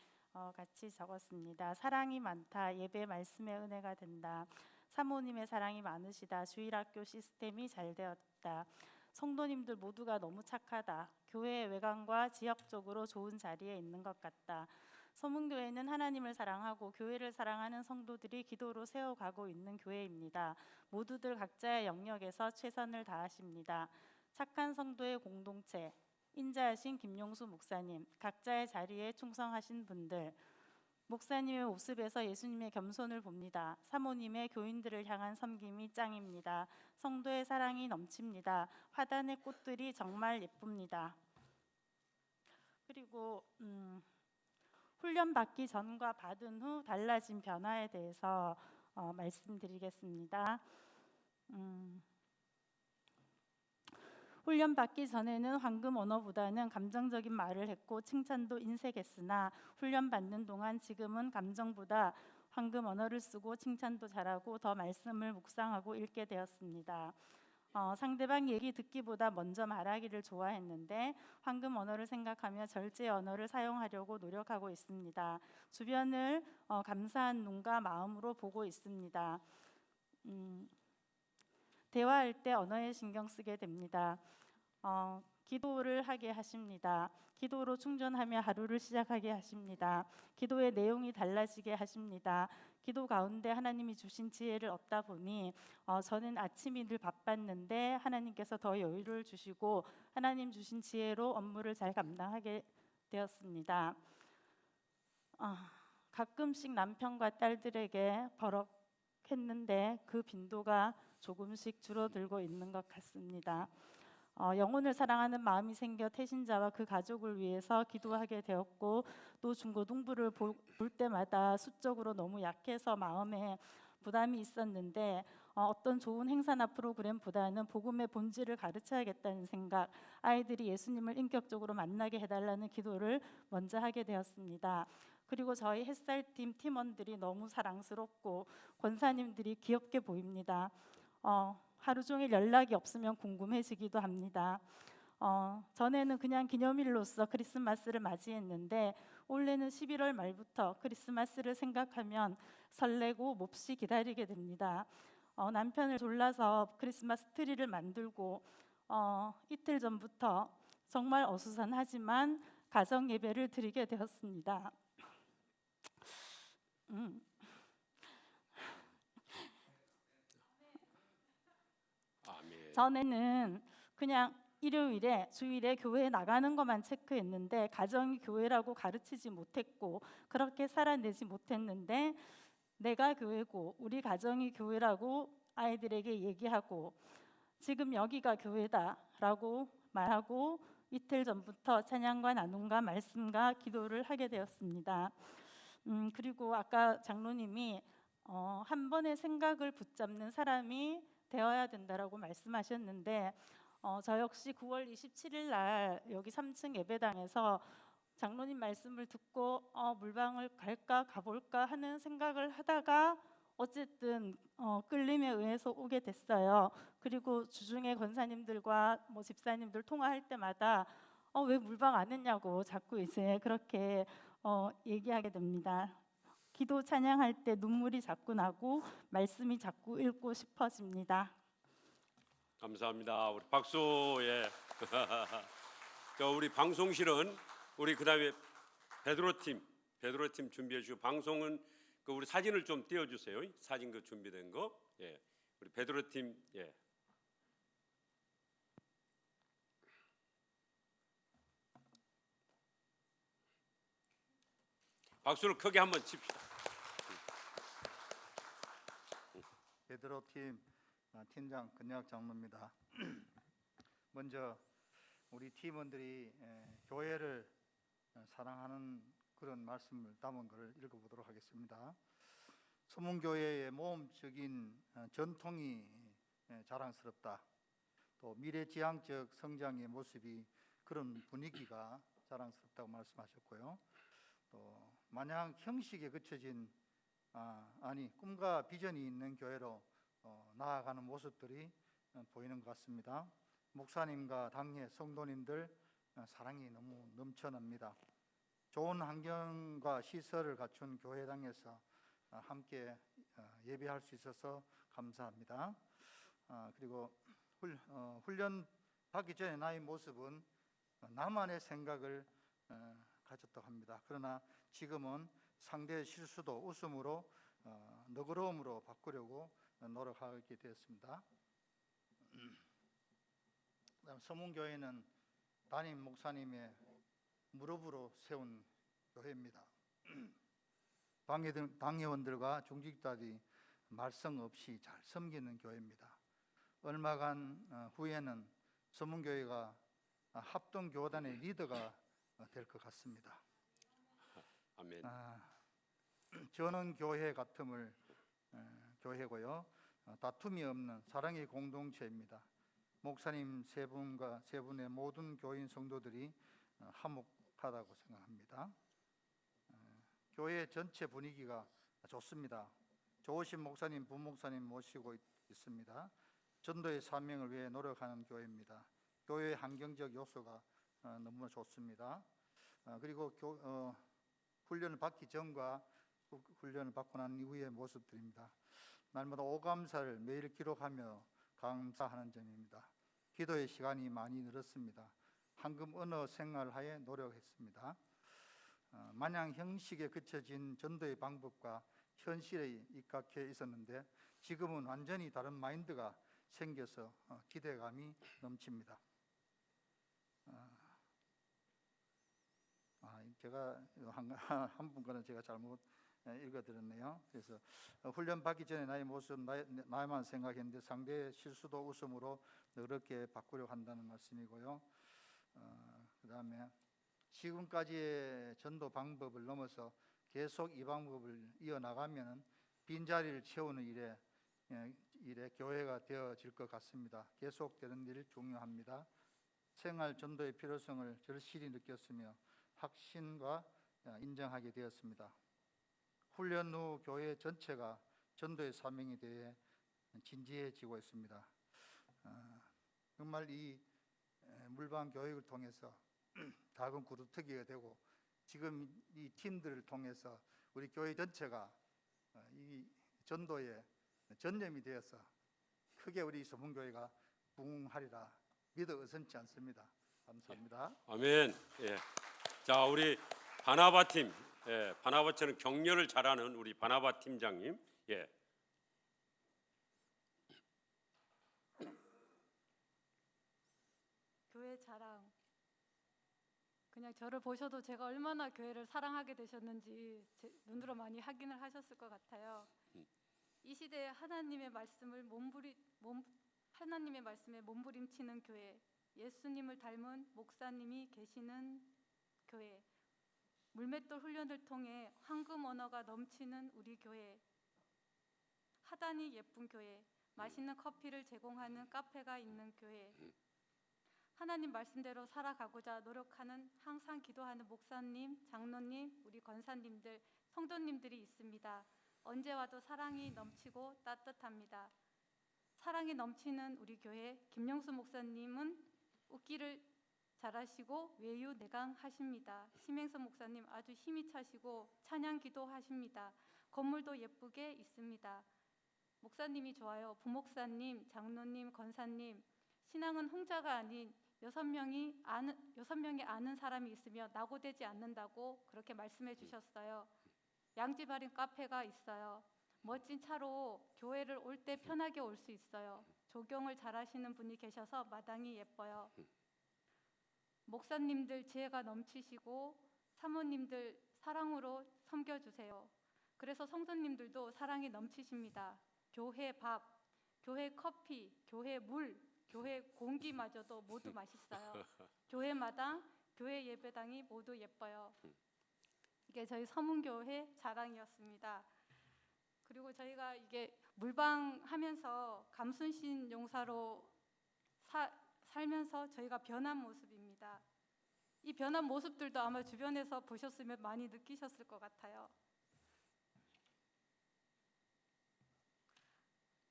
Speaker 2: 같이 적었습니다. 사랑이 많다. 예배 말씀의 은혜가 된다. 사모님의 사랑이 많으시다. 주일학교 시스템이 잘 되었다. 성도님들 모두가 너무 착하다. 교회 외관과 지역적으로 좋은 자리에 있는 것 같다. 서문교회는 하나님을 사랑하고 교회를 사랑하는 성도들이 기도로 세워가고 있는 교회입니다. 모두들 각자의 영역에서 최선을 다하십니다. 착한 성도의 공동체, 인자하신 김용수 목사님, 각자의 자리에 충성하신 분들, 목사님의 모습에서 예수님의 겸손을 봅니다. 사모님의 교인들을 향한 섬김이 짱입니다. 성도의 사랑이 넘칩니다. 화단의 꽃들이 정말 예쁩니다. 그리고 훈련 받기 전과 받은 후 달라진 변화에 대해서 말씀드리겠습니다. 훈련 받기 전에는 황금 언어보다는 감정적인 말을 했고 칭찬도 인색했으나 훈련 받는 동안 지금은 감정보다 황금 언어를 쓰고 칭찬도 잘하고 더 말씀을 묵상하고 읽게 되었습니다. 상대방 얘기 듣기보다 먼저 말하기를 좋아했는데 황금 언어를 생각하며 절제 언어를 사용하려고 노력하고 있습니다. 주변을 감사한 눈과 마음으로 보고 있습니다. 대화할 때 언어에 신경 쓰게 됩니다. 기도를 하게 하십니다. 기도로 충전하며 하루를 시작하게 하십니다. 기도의 내용이 달라지게 하십니다. 기도 가운데 하나님이 주신 지혜를 얻다 보니 저는 아침이 늘 바빴는데 하나님께서 더 여유를 주시고 하나님 주신 지혜로 업무를 잘 감당하게 되었습니다. 가끔씩 남편과 딸들에게 버럭했는데 그 빈도가 조금씩 줄어들고 있는 것 같습니다. 영혼을 사랑하는 마음이 생겨 태신자와 그 가족을 위해서 기도하게 되었고 또 중고등부를 볼 때마다 수적으로 너무 약해서 마음에 부담이 있었는데 어떤 좋은 행사나 프로그램보다는 복음의 본질을 가르쳐야겠다는 생각, 아이들이 예수님을 인격적으로 만나게 해달라는 기도를 먼저 하게 되었습니다. 그리고 저희 햇살팀 팀원들이 너무 사랑스럽고 권사님들이 귀엽게 보입니다. 하루 종일 연락이 없으면 궁금해지기도 합니다. 전에는 그냥 기념일로서 크리스마스를 맞이했는데 올해는 11월 말부터 크리스마스를 생각하면 설레고 몹시 기다리게 됩니다. 남편을 졸라서 크리스마스 트리를 만들고 이틀 전부터 정말 어수선하지만 가정 예배를 드리게 되었습니다. 전에는 그냥 일요일에 주일에 교회에 나가는 것만 체크했는데 가정이 교회라고 가르치지 못했고 그렇게 살아내지 못했는데 내가 교회고 우리 가정이 교회라고 아이들에게 얘기하고 지금 여기가 교회다라고 말하고 이틀 전부터 찬양과 나눔과 말씀과 기도를 하게 되었습니다. 그리고 아까 장로님이 한 번의 생각을 붙잡는 사람이 되어야 된다라고 말씀하셨는데 저 역시 9월 27일 날 여기 3층 예배당에서 장로님 말씀을 듣고 물방을 갈까 가볼까 하는 생각을 하다가 어쨌든 끌림에 의해서 오게 됐어요. 그리고 주중에 권사님들과 집사님들 통화할 때마다 왜 물방 안 했냐고 자꾸 이제 그렇게 얘기하게 됩니다. 기도 찬양할 때 눈물이 자꾸 나고 말씀이 자꾸 읽고 싶어집니다.
Speaker 1: 감사합니다. 우리 박수. 예. 우리 방송실은 우리 그다음에 베드로 팀 준비해 주시고 방송은 우리 사진을 좀 띄워주세요. 사진 준비된 거. 예. 우리 베드로 팀. 예. 박수를 크게 한번 칩시다.
Speaker 3: 베드로 팀 팀장 권혁 장로입니다. 먼저 우리 팀원들이 교회를 사랑하는 그런 말씀을 담은 것을 읽어보도록 하겠습니다. 소문교회의 모험적인 전통이 자랑스럽다. 또 미래지향적 성장의 모습이 그런 분위기가 자랑스럽다고 말씀하셨고요. 또 마냥 형식에 그쳐진 꿈과 비전이 있는 교회로 나아가는 모습들이 보이는 것 같습니다. 목사님과 당회 성도님들 사랑이 너무 넘쳐납니다. 좋은 환경과 시설을 갖춘 교회당에서 함께 예배할 수 있어서 감사합니다. 그리고 훈련 받기 전에 나의 모습은 나만의 생각을 가졌다고 합니다. 그러나 지금은 상대의 실수도 웃음으로 너그러움으로 바꾸려고 노력하게 되었습니다. 그다음 서문교회는 담임 목사님의 무릎으로 세운 교회입니다. 당회원들과 중직자들이 말썽 없이 잘 섬기는 교회입니다. 얼마간 후에는 서문교회가 합동교단의 리더가 될 것 같습니다.
Speaker 1: 아멘.
Speaker 3: 저는 교회 같음을 교회고요. 다툼이 없는 사랑의 공동체입니다. 목사님 세 분의 모든 교인 성도들이 화목하다고 생각합니다. 교회 전체 분위기가 좋습니다. 좋으신 목사님, 부목사님 모시고 있습니다. 전도의 사명을 위해 노력하는 교회입니다. 교회의 환경적 요소가 너무 좋습니다. 그리고 훈련을 받기 전과 훈련을 받고 난 이후의 모습들입니다. 날마다 오감사를 매일 기록하며 감사하는 점입니다. 기도의 시간이 많이 늘었습니다. 황금 언어 생활하에 노력했습니다. 마냥 형식에 그쳐진 전도의 방법과 현실에 입각해 있었는데 지금은 완전히 다른 마인드가 생겨서 기대감이 넘칩니다. 제가 한 분과는 제가 잘못 읽어드렸네요. 그래서 훈련 받기 전에 나의 모습 나만 생각했는데 상대의 실수도 웃음으로 너그럽게 바꾸려고 한다는 말씀이고요. 그 다음에 지금까지의 전도 방법을 넘어서 계속 이 방법을 이어나가면 빈자리를 채우는 일에 교회가 되어질 것 같습니다. 계속되는 일 중요합니다. 생활 전도의 필요성을 절실히 느꼈으며 확신과 인정하게 되었습니다. 훈련 후 교회 전체가 전도의 사명에 대해 진지해지고 있습니다. 정말 이 물방 교육을 통해서 작은 구루터기가 되고 지금 이 팀들을 통해서 우리 교회 전체가 이 전도에 전념이 되어서 크게 우리 서문교회가 부흥하리라 믿어 의심치 않습니다. 감사합니다.
Speaker 1: 아멘. 예. 자, 우리 바나바 팀, 바나바처럼 격려를 잘하는 우리 바나바 팀장님,
Speaker 4: 교회 자랑. 그냥 저를 보셔도 제가 얼마나 교회를 사랑하게 되셨는지 눈으로 많이 확인을 하셨을 것 같아요. 이 시대에 하나님의 말씀에 몸부림치는 교회, 예수님을 닮은 목사님이 계시는 교회, 물맷돌 훈련을 통해 황금 언어가 넘치는 우리 교회, 하단이 예쁜 교회, 맛있는 커피를 제공하는 카페가 있는 교회, 하나님 말씀대로 살아가고자 노력하는 항상 기도하는 목사님, 장로님, 우리 권사님들, 성도님들이 있습니다. 언제 와도 사랑이 넘치고 따뜻합니다. 사랑이 넘치는 우리 교회, 김영수 목사님은 웃기를 잘하시고 외유내강하십니다. 심행선 목사님 아주 힘이 차시고 찬양 기도하십니다. 건물도 예쁘게 있습니다. 목사님이 좋아요. 부목사님, 장로님, 권사님, 신앙은 홍자가 아닌 6명이 아는 사람이 있으며 낙오되지 않는다고 그렇게 말씀해 주셨어요. 양지바린 카페가 있어요. 멋진 차로 교회를 올 때 편하게 올 수 있어요. 조경을 잘하시는 분이 계셔서 마당이 예뻐요. 목사님들 지혜가 넘치시고 사모님들 사랑으로 섬겨주세요. 그래서 성도님들도 사랑이 넘치십니다. 교회 밥, 교회 커피, 교회 물, 교회 공기마저도 모두 맛있어요. 교회 마당, 교회 예배당이 모두 예뻐요. 이게 저희 서문교회 자랑이었습니다. 그리고 저희가 이게 물방하면서 감순신 용사로 살면서 저희가 변한 모습입니다. 이 변한 모습들도 아마 주변에서 보셨으면 많이 느끼셨을 것 같아요.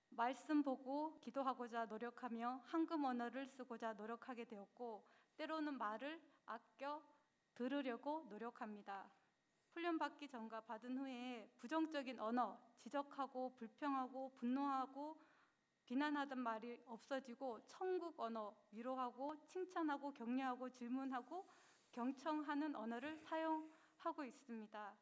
Speaker 4: 말씀 보고 기도하고자 노력하며 한금 언어를 쓰고자 노력하게 되었고, 때로는 말을 아껴 들으려고 노력합니다. 훈련받기 전과 받은 후에 부정적인 언어, 지적하고 불평하고 분노하고 비난하던 말이 없어지고 천국 언어, 위로하고 칭찬하고 격려하고 질문하고 경청하는 언어를 사용하고 있습니다.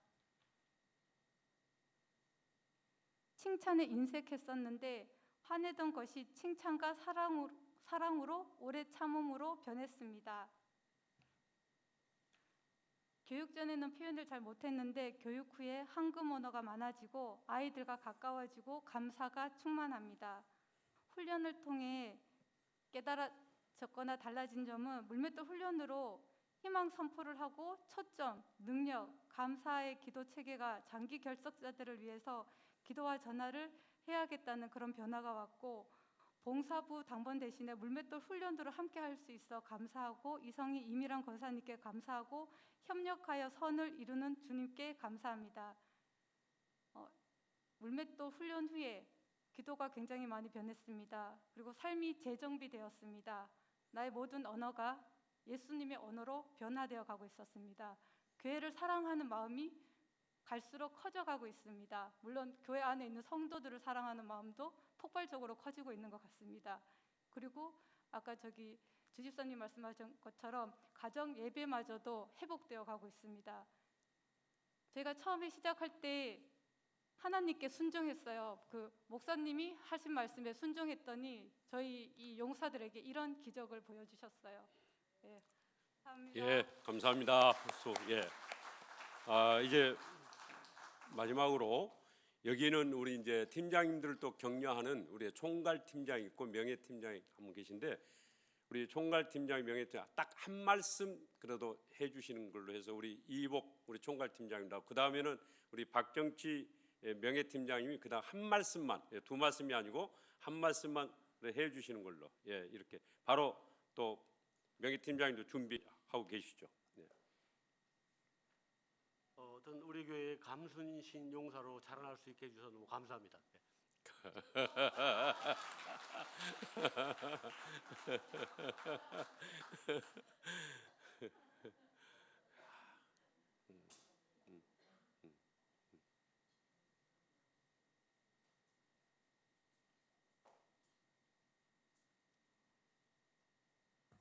Speaker 4: 칭찬에 인색했었는데 화내던 것이 칭찬과 사랑으로 오래 참음으로 변했습니다. 교육 전에는 표현을 잘 못했는데 교육 후에 한금 언어가 많아지고 아이들과 가까워지고 감사가 충만합니다. 훈련을 통해 깨달아졌거나 달라진 점은 물맷돌 훈련으로 희망 선포를 하고 초점, 능력, 감사의 기도 체계가 장기 결석자들을 위해서 기도와 전화를 해야겠다는 그런 변화가 왔고, 봉사부 당번 대신에 물맷돌 훈련도를 함께 할 수 있어 감사하고, 이성희 이미란 권사님께 감사하고, 협력하여 선을 이루는 주님께 감사합니다. 물맷돌 훈련 후에 기도가 굉장히 많이 변했습니다. 그리고 삶이 재정비되었습니다. 나의 모든 언어가 예수님의 언어로 변화되어 가고 있었습니다. 교회를 사랑하는 마음이 갈수록 커져가고 있습니다. 물론 교회 안에 있는 성도들을 사랑하는 마음도 폭발적으로 커지고 있는 것 같습니다. 그리고 아까 주집사님 말씀하신 것처럼 가정 예배마저도 회복되어 가고 있습니다. 제가 처음에 시작할 때 하나님께 순종했어요. 목사님이 하신 말씀에 순종했더니 저희 이 용사들에게 이런 기적을 보여주셨어요. 예, 감사합니다.
Speaker 1: 예, 감사합니다. 박수. 예. 이제 마지막으로 여기는 우리 이제 팀장님들을 또 격려하는 우리 총괄 팀장 있고 명예 팀장이 한 분 계신데, 우리 총괄 팀장, 명예 팀장 딱 한 말씀 그래도 해주시는 걸로 해서 우리 이복 우리 총괄 팀장입니다. 그 다음에는 우리 박정치 명예 팀장님이 그다음 한 말씀만, 두 말씀이 아니고 한 말씀만 해주시는 걸로, 예, 이렇게 바로 또 명예 팀장님도 준비하고 계시죠. 네.
Speaker 5: 어떤 우리 교회의 감순신 용사로 자랑할 수 있게 해주셔서 너무 감사합니다. 네.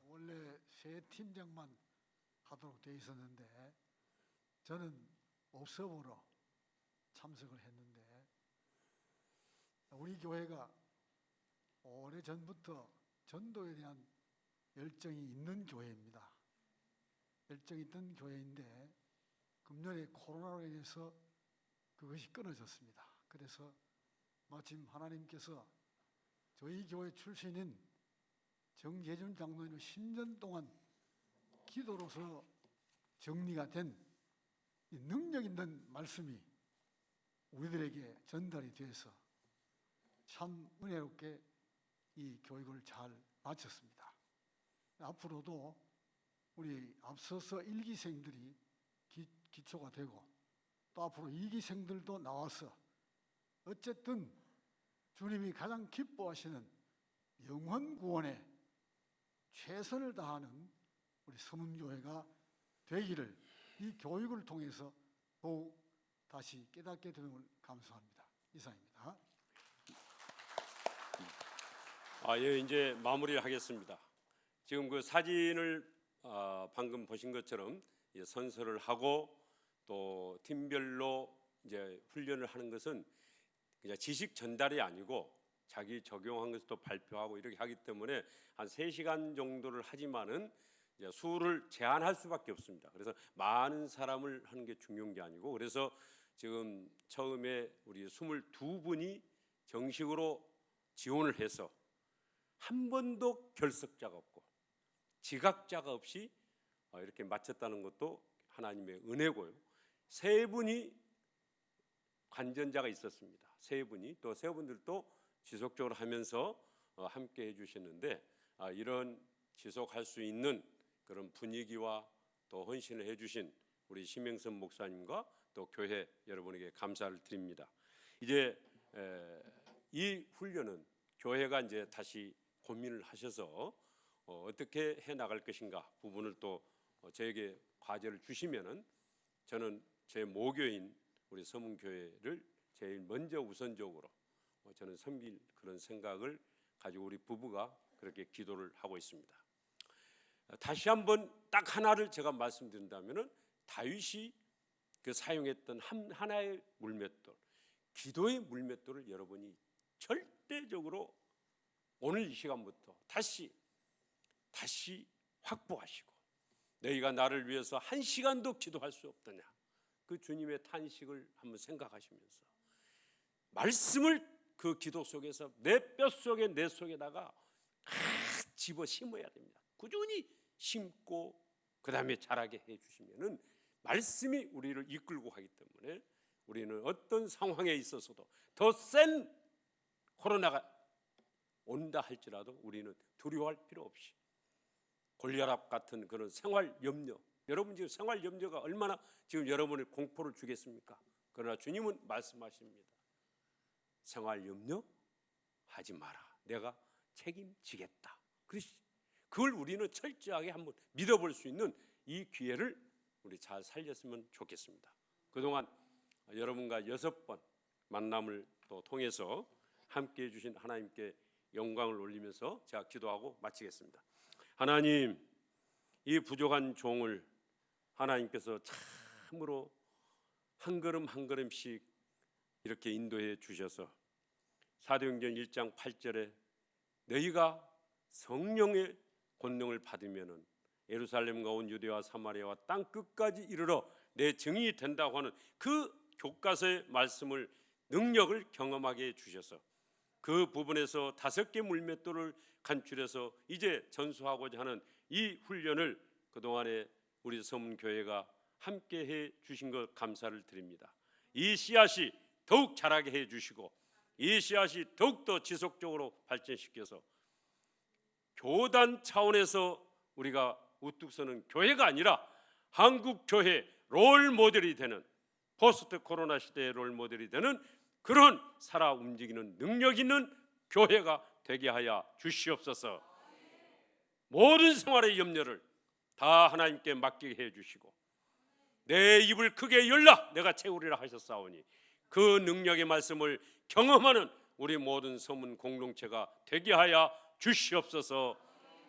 Speaker 6: 원래 새 팀장만 하도록 돼 있었는데 저는 업섭으로 참석을 했는데, 우리 교회가 오래전부터 전도에 대한 열정이 있는 교회입니다. 열정이 있던 교회인데 금년에 코로나로 인해서 그것이 끊어졌습니다. 그래서 마침 하나님께서 저희 교회 출신인 정재준 장로님을 10년 동안 기도로서 정리가 된 이 능력 있는 말씀이 우리들에게 전달이 돼서 참 은혜롭게 이 교육을 잘 마쳤습니다. 앞으로도 우리 앞서서 1기생들이 기초가 되고, 또 앞으로 2기생들도 나와서 어쨌든 주님이 가장 기뻐하시는 영혼 구원에 최선을 다하는 우리 서문교회가 되기를 이 교육을 통해서 더욱 다시 깨닫게 됨을 감사합니다. 이상입니다.
Speaker 1: 예, 이제 마무리를 하겠습니다. 지금 그 사진을 방금 보신 것처럼 이제 선서를 하고 또 팀별로 이제 훈련을 하는 것은 그냥 지식 전달이 아니고 자기 적용한 것도 발표하고 이렇게 하기 때문에 한 3시간 정도를 하지만은 이제 수를 제한할 수밖에 없습니다. 그래서 많은 사람을 하는 게 중요한 게 아니고, 그래서 지금 처음에 우리 22분이 정식으로 지원을 해서 한 번도 결석자가 없고 지각자가 없이 이렇게 마쳤다는 것도 하나님의 은혜고요. 3분이 관전자가 있었습니다. 3분이 또 3분들도 지속적으로 하면서 함께 해주셨는데, 이런 지속할 수 있는 그런 분위기와 또 헌신을 해주신 우리 심행선 목사님과 또 교회 여러분에게 감사를 드립니다. 이제 이 훈련은 교회가 이제 다시 고민을 하셔서 어떻게 해 나갈 것인가 부분을 또 저에게 과제를 주시면은 저는 제 모교인 우리 서문교회를 제일 먼저 우선적으로 저는 섬길 그런 생각을 가지고 우리 부부가 그렇게 기도를 하고 있습니다. 다시 한번 딱 하나를 제가 말씀드린다면은 다윗이 그 사용했던 하나의 물맷돌, 기도의 물맷돌을 여러분이 절대적으로 오늘 이 시간부터 다시 확보하시고, 너희가 나를 위해서 한 시간도 기도할 수 없더냐, 그 주님의 탄식을 한번 생각하시면서 말씀을 그 기도 속에서 내 뼛속에 내 속에다가 집어 심어야 됩니다. 꾸준히 심고 그 다음에 자라게 해주시면은 말씀이 우리를 이끌고 가기 때문에 우리는 어떤 상황에 있어서도 더 센 코로나가 온다 할지라도 우리는 두려워할 필요 없이 골리앗 같은 그런 생활 염려, 여러분 지금 생활 염려가 얼마나 지금 여러분의 공포를 주겠습니까? 그러나 주님은 말씀하십니다. 생활 염려 하지 마라. 내가 책임지겠다. 그걸 우리는 철저하게 한번 믿어볼 수 있는 이 기회를 우리 잘 살렸으면 좋겠습니다. 그동안 여러분과 6번 만남을 또 통해서 함께 해주신 하나님께 영광을 올리면서 제가 기도하고 마치겠습니다. 하나님, 이 부족한 종을 하나님께서 참으로 한 걸음 한 걸음씩 이렇게 인도해 주셔서 사도행전 1장 8절에 너희가 성령의 권능을 받으면은 예루살렘과 온 유대와 사마리아와 땅 끝까지 이르러 내 증인이 된다고 하는 그 교과서의 말씀을 능력을 경험하게 해주셔서 그 부분에서 5개 물맷돌을 간추려서 이제 전수하고자 하는 이 훈련을 그동안에 우리 서문교회가 함께 해 주신 것 감사를 드립니다. 이 씨앗이 더욱 자라게 해 주시고 이 씨앗이 더욱더 지속적으로 발전시켜서 교단 차원에서 우리가 우뚝 서는 교회가 아니라 한국 교회 롤 모델이 되는, 포스트 코로나 시대의 롤 모델이 되는 그런 살아 움직이는 능력 있는 교회가 되게 하여 주시옵소서. 모든 생활의 염려를 다 하나님께 맡기게 해주시고 내 입을 크게 열라 내가 채우리라 하셨사오니 그 능력의 말씀을 경험하는 우리 모든 서문 공동체가 되게 하여 주시옵소서.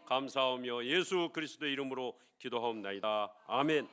Speaker 1: 감사하며 예수 그리스도의 이름으로 기도하옵나이다. 아멘.